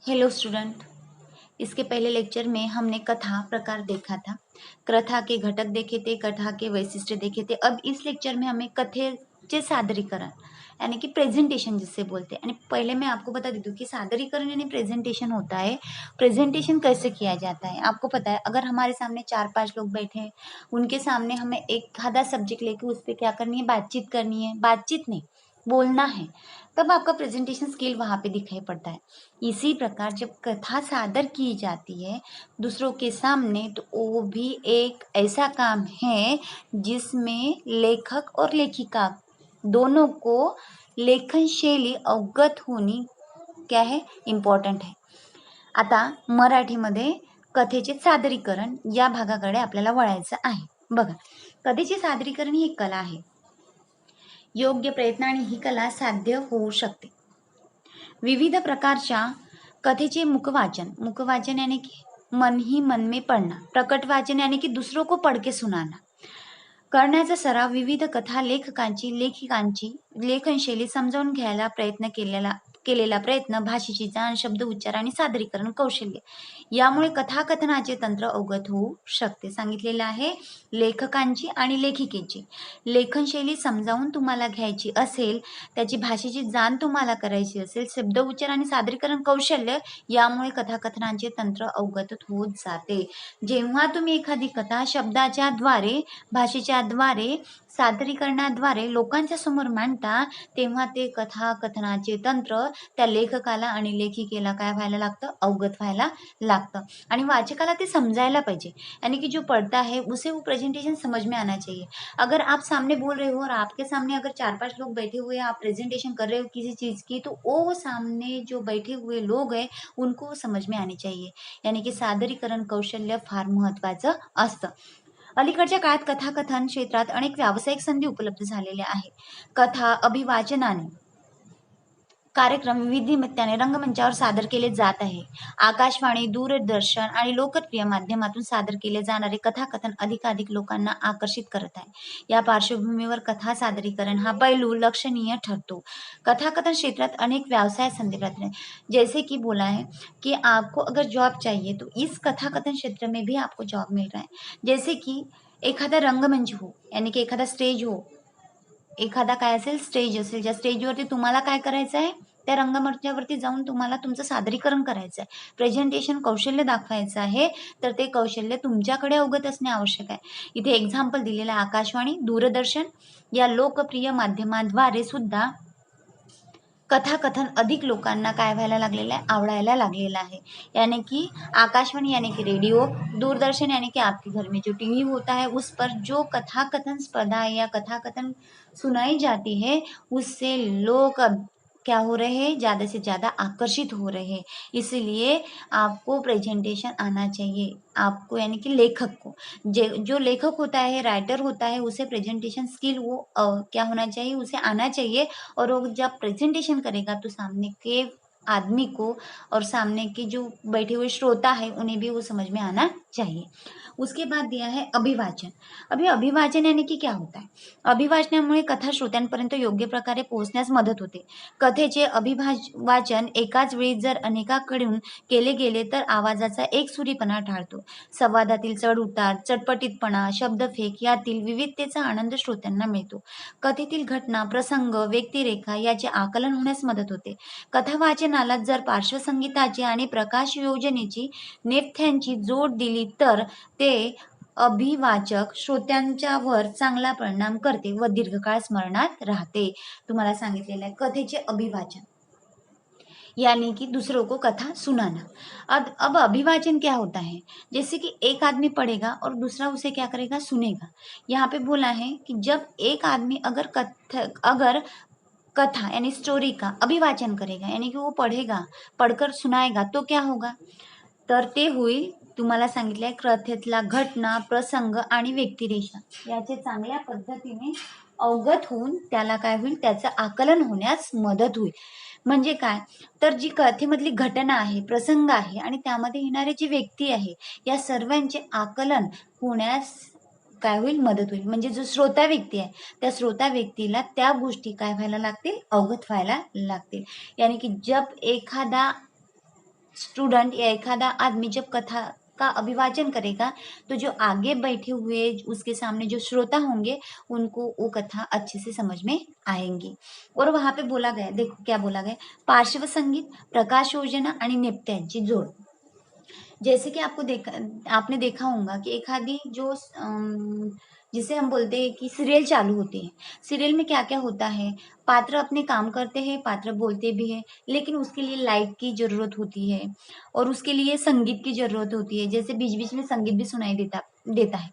Hello student. इसके पहले lecture में हमने कथा प्रकार देखा था, कथा के घटक देखे थे, कथा के वैशिष्ट्य देखे थे। अब इस लेक्चर में हमें कथेचे सादरीकरण यानी कि प्रेजेंटेशन जिससे बोलते हैं। यानी पहले मैं आपको बता देती हूँ कि सादरीकरण यानी प्रेजेंटेशन होता है। प्रेजेंटेशन कैसे किया जाता है आपको पता है। अगर हमारे सामने 4-5 लोग बैठे हैं, उनके सामने हमें एक आधा सब्जेक्ट लेके उस पर क्या करनी है, बातचीत करनी है। बातचीत नहीं, बोलना है, तब आपका प्रेजेंटेशन स्किल वहां पे दिखाई पड़ता है। इसी प्रकार जब कथा सादर की जाती है दूसरों के सामने, तो वो भी एक ऐसा काम है जिसमें लेखक और लेखिका दोनों को लेखन शैली अवगत होनी क्या है, इम्पॉर्टंट है। आता मराठीमध्ये कथेचे सादरीकरण या भागाकडे आपल्याला वळायचं आहे। बघा, कथेचे सादरीकरण ही कला आहे। योग्य प्रयत्नाने ही कला साध्य होऊ शकते। विविध प्रकारच्या कथेचे मुखवाचन, मुखवाचन यानी कि मन ही मन में पढ़ना, प्रकट वाचन यानी कि दूसरों को पढ़ के सुनाना करण्याचा सराव विविध कथा लेखकांची लेखिकांची लेखनशैली समजावून घ्यायला केलेला प्रयत्न, भाषेची जाण, शब्द उच्चार आणि सादरीकरण कौशल्य यामुळे कथाकथनाचे तंत्र अवगत होऊ शकते। सांगितलेलं आहे लेखकांची आणि लेखिकेची लेखनशैली समजावून तुम्हाला घ्यायची असेल, त्याची भाषेची जाण तुम्हाला करायची असेल, शब्द उच्चार आणि सादरीकरण कौशल्य यामुळे कथाकथनाचे तंत्र अवगत होत जाते। जेव्हा तुम्ही एखादी कथा शब्दाच्या द्वारे, भाषेच्या द्वारे, सादरीकरणाद्वारे लोकांच्या समोर मांडता, तेव्हा ते कथाकथनाचे तंत्र त्या लेखकाला आणि लेखिकेला काय व्हायला लागतं, अवगत व्हायला लागतं आणि वाचकाला ते समजायला पाहिजे। यानी कि जो पढ़ता है उसे वो प्रेजेंटेशन समझ में आना चाहिए। अगर आप सामने बोल रहे हो और आपके सामने अगर 4-5 लोग बैठे हुए हैं, आप प्रेजेंटेशन कर रहे हो किसी चीज की, तो वो सामने जो बैठे हुए लोग हैं उनको समझ में आनी चाहिए। यानी कि सादरीकरण कौशल्य फार महत्वाचं असतं। अलीकडच्या काळात कथाकथन क्षेत्रात अनेक व्यावसायिक संधी उपलब्ध झालेल्या आहेत। कथा अभिवाचनाने कार्यक्रम विविधतेने रंगमंचावर सादर केले जात आहे। आकाशवाणी, दूरदर्शन आणि लोकप्रिय माध्यमातून सादर केले जाणारे कथाकथन अधिकाधिक लोकांना आकर्षित करत आहे। या पार्श्वभूमीवर कथा सादरीकरण हा पैलू लक्षणीय ठरतो। कथाकथन क्षेत्रात अनेक व्यवसाय संधी प्राप्त हैं। जैसे कि बोला है कि आपको अगर जॉब चाहिए तो इस कथाकथन क्षेत्र में भी आपको जॉब मिल रहा है। जैसे कि एखादा रंगमंच हो, यानी कि एखादा स्टेज हो, एखादा काय असेल स्टेज असेल, ज्या स्टेजवरती तुम्हाला काय करायचं आहे, त्या रंगमंचावरती जाऊन तुम्हाला तुमचं सादरीकरण करायचं आहे, प्रेझेंटेशन कौशल्य दाखवायचं आहे, तर ते कौशल्य तुमच्याकडे अवगत असणे आवश्यक आहे। इथे एक्झाम्पल दिलेलं आहे आकाशवाणी, दूरदर्शन या लोकप्रिय माध्यमाद्वारे सुद्धा कथाकथन अधिक लोकांना काय व्हायला लागलेलं आहे, आवडायला लागलेलं आहे। यानी कि आकाशवाणी यानी कि रेडियो, दूरदर्शन यानी कि आपके घर में जो टीवी होता है उस पर जो कथाकथन स्पर्धा है या कथाकथन सुनाई जाती है, उससे लोग अब क्या हो रहे हैं, ज़्यादा से ज़्यादा आकर्षित हो रहे हैं। इसीलिए आपको प्रेजेंटेशन आना चाहिए, आपको यानी कि लेखक को, जो लेखक होता है, राइटर होता है, उसे प्रेजेंटेशन स्किल वो क्या होना चाहिए, उसे आना चाहिए। और वो जब प्रेजेंटेशन करेगा तो सामने के आदमी को और सामने के जो बैठे हुए श्रोता है उन्हें भी वो समझ में आना चाहिए। उसके बाद दिया है अभिवाचन। अभी अभिवाचन यानी की क्या होता है, अभिवाचनामुळे कथा श्रोत्यांपर्यंत योग्य प्रकारे पोहोचण्यास मदत होते। कथेचे वाचन एकाच वेळी जर अनेकाकडून केले गेले तर आवाजाचा एकसुरीपणा टाळतो, संवादातील चढ उतार, चटपटीतपणा, शब्दफेक यातील विविधतेचा आनंद श्रोत्यांना मिळतो। कथेतील घटना, प्रसंग, व्यक्तिरेखा याचे आकलन होण्यास मदत होते। कथा वाचनाला जर पार्श्वसंगीताची आणि प्रकाश योजनेची नेपथ्यांची जोड दिली तर ते अभिवाचक श्रोत्यांच्यावर चांगला परिणाम करते व दीर्घकाळ स्मरणात राहते। तुम्हाला सांगितलेलं आहे कथेचे अभिवाचन यानी कि दूसरों को कथा सुनाना। अब अभिवाचन क्या होता है, जैसे कि एक आदमी पढ़ेगा और दूसरा उसे क्या करेगा, सुनेगा। यहाँ पे बोला है कि जब एक आदमी अगर कथा यानी स्टोरी का अभिवाचन करेगा, यानी कि वो पढ़ेगा, पढ़कर सुनाएगा, तो क्या होगा, तर ते होईल तुम्हाला सांगितलंय कथेतला घटना, प्रसंग आणि व्यक्तिरेखा याचे चांगल्या पद्धतीने अवगत होऊन त्याला काय होईल, त्याचं आकलन होण्यास मदत होईल। म्हणजे काय, तर जी कथेमधली घटना आहे, प्रसंग आहे आणि त्यामध्ये येणारे जी व्यक्ती आहे, या सर्वांचे आकलन होण्यास काय होईल, मदत होईल। म्हणजे जो श्रोता व्यक्ती आहे त्या श्रोता व्यक्तीला त्या गोष्टी काय व्हायला लागतील, अवगत व्हायला लागतील। यानी कि जब एखादा स्टूडेंट या एखादा आदमी जब कथा का अभिवाचन करेगा तो जो आगे बैठे हुए उसके सामने जो श्रोता होंगे उनको वो कथा अच्छे से समझ में आएंगी। और वहां पे बोला गया, देखो क्या बोला गया, पार्श्व संगीत, प्रकाश योजना आणि नेपथ्यांची जोड। जैसे कि आपने देखा होगा कि एखादी जो जिसे हम बोलते हैं कि सीरियल चालू होते हैं, सीरियल में क्या क्या होता है, पात्र अपने काम करते हैं, पात्र बोलते भी हैं, लेकिन उसके लिए लाइट की जरूरत होती है और उसके लिए संगीत की जरूरत होती है, जैसे बीच बीच में संगीत भी सुनाई देता देता है।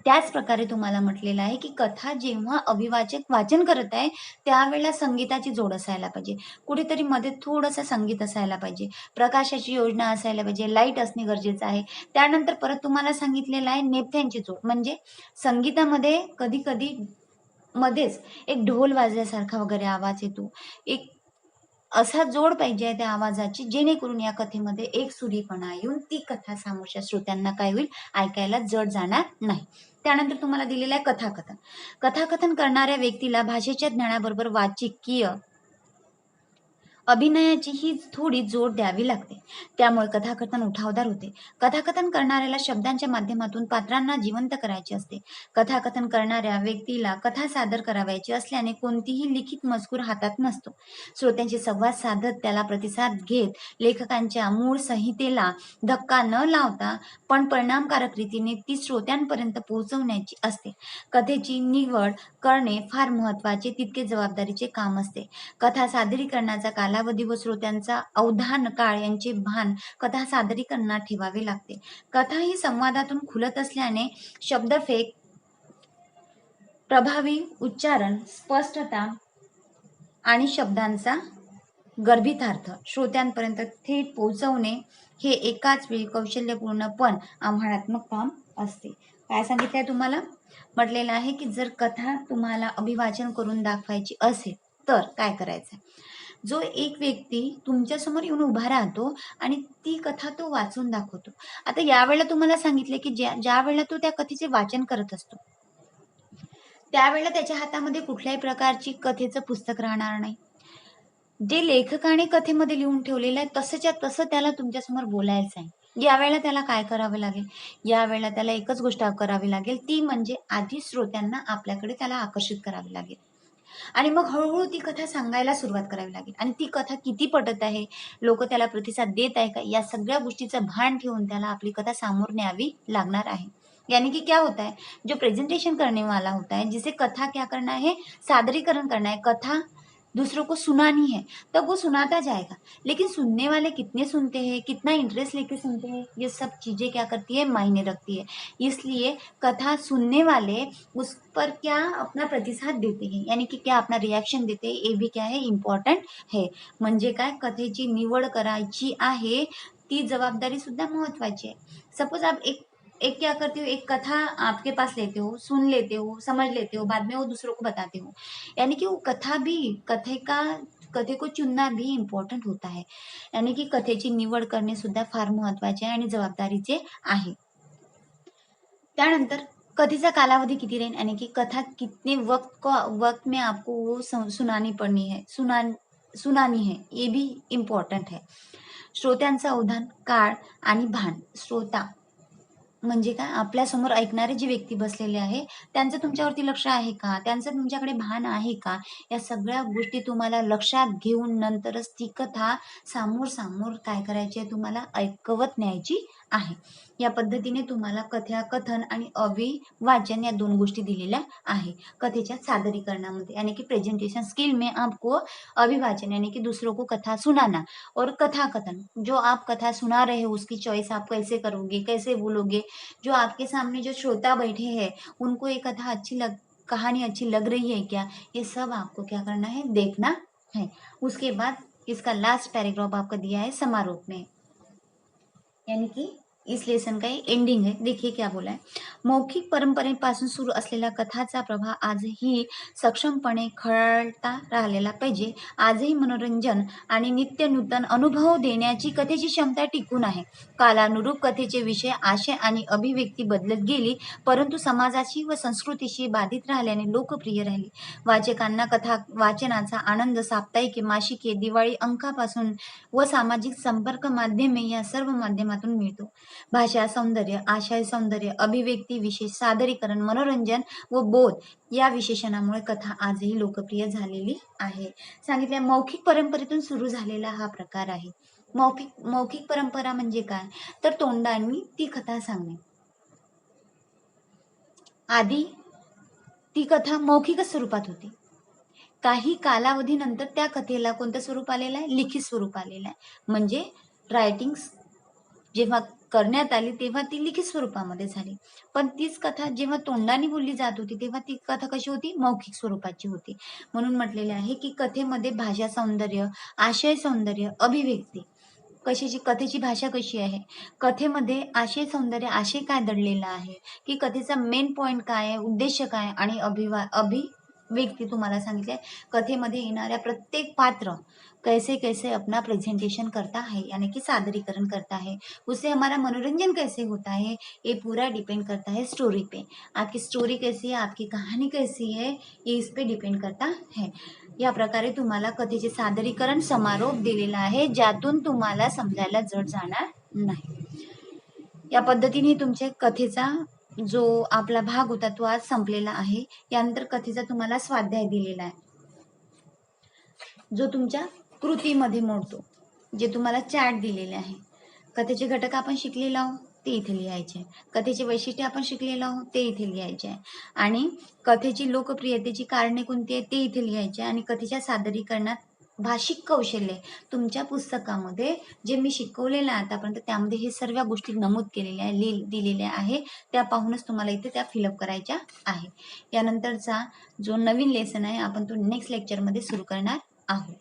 त्याच प्रकारे तुम्हाला म्हटलेलं आहे की कथा जेव्हा अभिवाचक वाचन करत आहे त्यावेळेला संगीताची जोड असायला पाहिजे, कुठेतरी मध्ये थोडंसं संगीत असायला पाहिजे, प्रकाशाची योजना असायला पाहिजे, लाईट असणे गरजेचं आहे। त्यानंतर परत तुम्हाला सांगितलेलं आहे नेपथ्यांची जोड, म्हणजे संगीतामध्ये कधी कधी मध्येच एक ढोल वाजल्यासारखा वगैरे आवाज येतो, एक असा जोड पाहिजे त्या आवाजाची जेणेकरून या कथेमध्ये एक सुरीपणा येऊन ती कथा समोरच्या श्रोत्यांना काय होईल, ऐकायला जड जाणार नाही। त्यानंतर तुम्हाला दिलेलं आहे कथाकथन। कथाकथन करणाऱ्या व्यक्तीला भाषेच्या ज्ञानाबरोबर वाचिकीय अभिनयाची ही थोडी जोड द्यावी लागते, त्यामुळे कथाकथन उठावदार होते। कथाकथन करणाऱ्याला शब्दांच्या माध्यमातून पात्रांना जिवंत करायचे असते। कथाकथन करणाऱ्या व्यक्तीला कथा सादर करावयाची असल्याने कोणतीही लिखित मजकूर हातात नसतो। श्रोत्यांशी संवाद साधत त्याला प्रतिसाद घेत लेखकांच्या मूळ संहितेला धक्का न लावता पण परिणामकारक रीतीने ती श्रोत्यांपर्यंत पोहोचवण्याची असते। कथेची निवड करणे फार महत्त्वाचे तितके जबाबदारीचे काम असते। कथा सादरीकरणाचा कालावधी व श्रोत्यांचा अवधान काळ यांचे भान कथा सादरीकरणात ठेवावे लागते। कथा ही संवादातून खुलत असल्याने शब्दफेक, प्रभावी उच्चारण, स्पष्टता आणि शब्दांचा गर्भितार्थ श्रोत्यांपर्यंत थेट पोहोचवणे हे एकाच वेळी कौशल्यपूर्ण पण आव्हानात्मक काम असते। काय सांगितलंय तुम्हाला, म्हटलेलं आहे की जर कथा तुम्हाला अभिवाचन करून दाखवायची असेल तर काय करायचं, जो एक व्यक्ती तुमच्यासमोर येऊन उभा राहतो आणि ती कथा तो वाचून दाखवतो। आता यावेळेला तुम्हाला सांगितले की ज्या वेळेला तो त्या कथेचे वाचन करत असतो त्यावेळेला त्याच्या हातामध्ये कुठल्याही प्रकारची कथेचं पुस्तक राहणार नाही, जे लेखकाने कथेमध्ये लिहून ठेवलेलं आहे तसंच्या तसं त्याला तुमच्यासमोर बोलायचं आहे। यावेळेला त्याला काय करावे लागेल, यावेळेला त्याला एकच गोष्ट करावी लागेल, ती म्हणजे आधी श्रोत्यांना आपल्याकडे त्याला आकर्षित करावे लागेल आणि मग हळूहळू ती कथा सांगायला सुरुवात करावी लागेल आणि ती कथा किती पटत आहे, लोक त्याला प्रतिसाद देत आहे का, या सगळ्या गोष्टीचं भान ठेवून त्याला आपली कथा समोर न्यावी लागणार आहे। यानी कि क्या होता है, जो प्रेजेंटेशन करने वाला होता है, जिसे कथा क्या करना है, सादरीकरण करना है, कथा दूसरों को सुनानी है, तब वो सुनाता जाएगा। लेकिन सुनने वाले कितने सुनते हैं, कितना इंटरेस्ट लेके सुनते हैं, ये सब चीजें क्या करती है, मायने रखती है। इसलिए कथा सुनने वाले उस पर क्या अपना प्रतिसाद देते हैं, यानी कि क्या अपना रिएक्शन देते हैं, ये भी क्या है, इम्पॉर्टंट है। म्हणजे काय, कथेची निवड करायची आहे ती जबाबदारी सुद्धा महत्वाची आहे। सपोज आप एक एक क्या करते हो, एक कथा आपके पास लेते हो, सुन लेते हो, समझ लेते हो, बाद में वो दूसरों को बताते हो, यानी कि वो कथा भी कथे को चुनना भी इम्पॉर्टंट होता है। यानी की कथेची निवड करणे सुद्धा फार महत्वाचे आणि जबाबदारीचे आहे। त्यानंतर कथेचा कालावधी किती राहील, यानी कि कथा कितने वक्त में आपको वो सुनानी पड़नी है, सुनानी है, ये भी इम्पॉर्टंट है। श्रोत्यांचा अवधान, काळ आणि भान। श्रोता म्हणजे काय, आपल्यासमोर ऐकणारे जी व्यक्ती बसलेले आहे त्यांचं तुमच्यावरती लक्ष आहे का, त्यांचं तुमच्याकडे भान आहे का, या सगळ्या गोष्टी तुम्हाला लक्षात घेऊन नंतरच ती कथा समोर समोर काय करायची आहे, तुम्हाला ऐकवत न्यायची आहे। या पद्धतीने तुम्हाला कथन आणि अभिवाचन या दोन गोष्टी दिलेल्या आहे कथेच्या सादरीकरणामध्ये, यानी कि प्रेजेंटेशन स्किल में आपको अभिवाचन यानी कि दूसरों को कथा सुनाना और कथा कथन, जो आप कथा सुना रहे हो उसकी चॉइस आप कैसे करोगे, कैसे बोलोगे, जो आपके सामने जो श्रोता बैठे हैं उनको ये कथा कहानी अच्छी लग रही है क्या, ये सब आपको क्या करना है, देखना है। उसके बाद इसका लास्ट पैराग्राफ आपका दिया है समारोप में, यानी कि इस लेसन का एंडिंग है। देखिए क्या बोला है, मौखिक परंपरेपासून सुरू असलेल्या कथाचा प्रभाव आजही सक्षमपणे खळता राहिलेला पाहिजे. आजही मनोरंजन आणि नित्य नूतन अनुभव देण्याची कथेची क्षमता टिकून आहे. कालानुरूप कथेचे विषय, आशय आणि अभिव्यक्ती बदलत गेली, परंतु समाजाशी व संस्कृतीशी बाधित राहिल्याने लोकप्रिय राहिली. वाचकांना कथा वाचनाचा आनंद साप्ताहिके, मासिके, दिवाळी अंकापासून व सामाजिक संपर्क माध्यमे या सर्व माध्यमातून मिळतो. भाषा सौंदर्य, आशय सौंदर्य, अभिव्यक्ती विशेष, सादरीकरण, मनोरंजन व बोध या विशेषणामुळे कथा आजही लोकप्रिय झालेली आहे. सांगितले मौखिक परंपरेतून सुरू झालेला हा प्रकार आहे. मौखिक परंपरा म्हणजे काय, तर तोंडाने ती कथा सांगणे. आधी ती कथा मौखिक स्वरूपात होती. काही कालावधीनंतर त्या कथेला कोणतं स्वरूप आलेलं आहे, लिखित स्वरूप आलेलं आहे. म्हणजे रायटिंग्स जेव्हा करण्यात आली तेव्हा ती लिखित स्वरूपामध्ये झाली. पण तीच कथा जेव्हा तोंडाने बोलली जात होती तेव्हा ती कथा कशी होती, मौखिक स्वरूपाची होती. म्हणून म्हटलेले आहे की कथेमध्ये भाषा सौंदर्य, आशय सौंदर्य, अभिव्यक्ती, कशाची कथेची भाषा कशी आहे, कथेमध्ये आशय सौंदर्य, आशय काय दडलेला आहे, की कथेचा मेन पॉइंट काय आहे, उद्देश काय आणि अभिव्यक्ती तुम्हाला सांगितले. कथेमध्ये येणाऱ्या प्रत्येक पात्र कैसे कैसे अपना प्रेजेंटेशन करता है, यानी कि सादरीकरण करता है, उससे हमारा मनोरंजन कैसे होता है, ये पूरा डिपेंड करता है स्टोरी पे. आपकी स्टोरी कैसी है, आपकी कहाणी कैसी है, ये इस पे डिपेंड करता है. या प्रकारे तुम्हाला कथेचे सादरीकरण समारोप दिलेला आहे, ज्यातून तुम्हाला समजायला जड जाणार नाही. या पद्धतीने तुमच्या कथेचा जो आपला भाग होता तो आज संपलेला आहे. यानंतर कथेचा तुम्हाला स्वाध्याय दिलेला आहे, जो तुमच्या कृतीमध्ये मोडतो, जे तुम्हाला चॅट दिलेले आहे. कथेचे घटक आपण शिकलेलो आहोत ते इथे लिहायचे, कथेचे वैशिष्ट्य आपण शिकलेलो आहोत ते इथे लिहायचे आहे, आणि कथेची लोकप्रियतेची कारणे कोणती आहेत ते इथे लिहायचे. आणि कथेच्या सादरीकरणात भाषिक कौशल्य तुमच्या पुस्तकामध्ये जे मी शिकवलेलं आहे आतापर्यंत त्यामध्ये हे सर्व गोष्टी नमूद केलेल्या आहे, दिलेल्या आहे. त्या पाहूनच तुम्हाला इथे त्या फिलअप करायच्या आहे. यानंतरचा जो नवीन लेसन आहे आपण तो नेक्स्ट लेक्चरमध्ये सुरू करणार आहोत.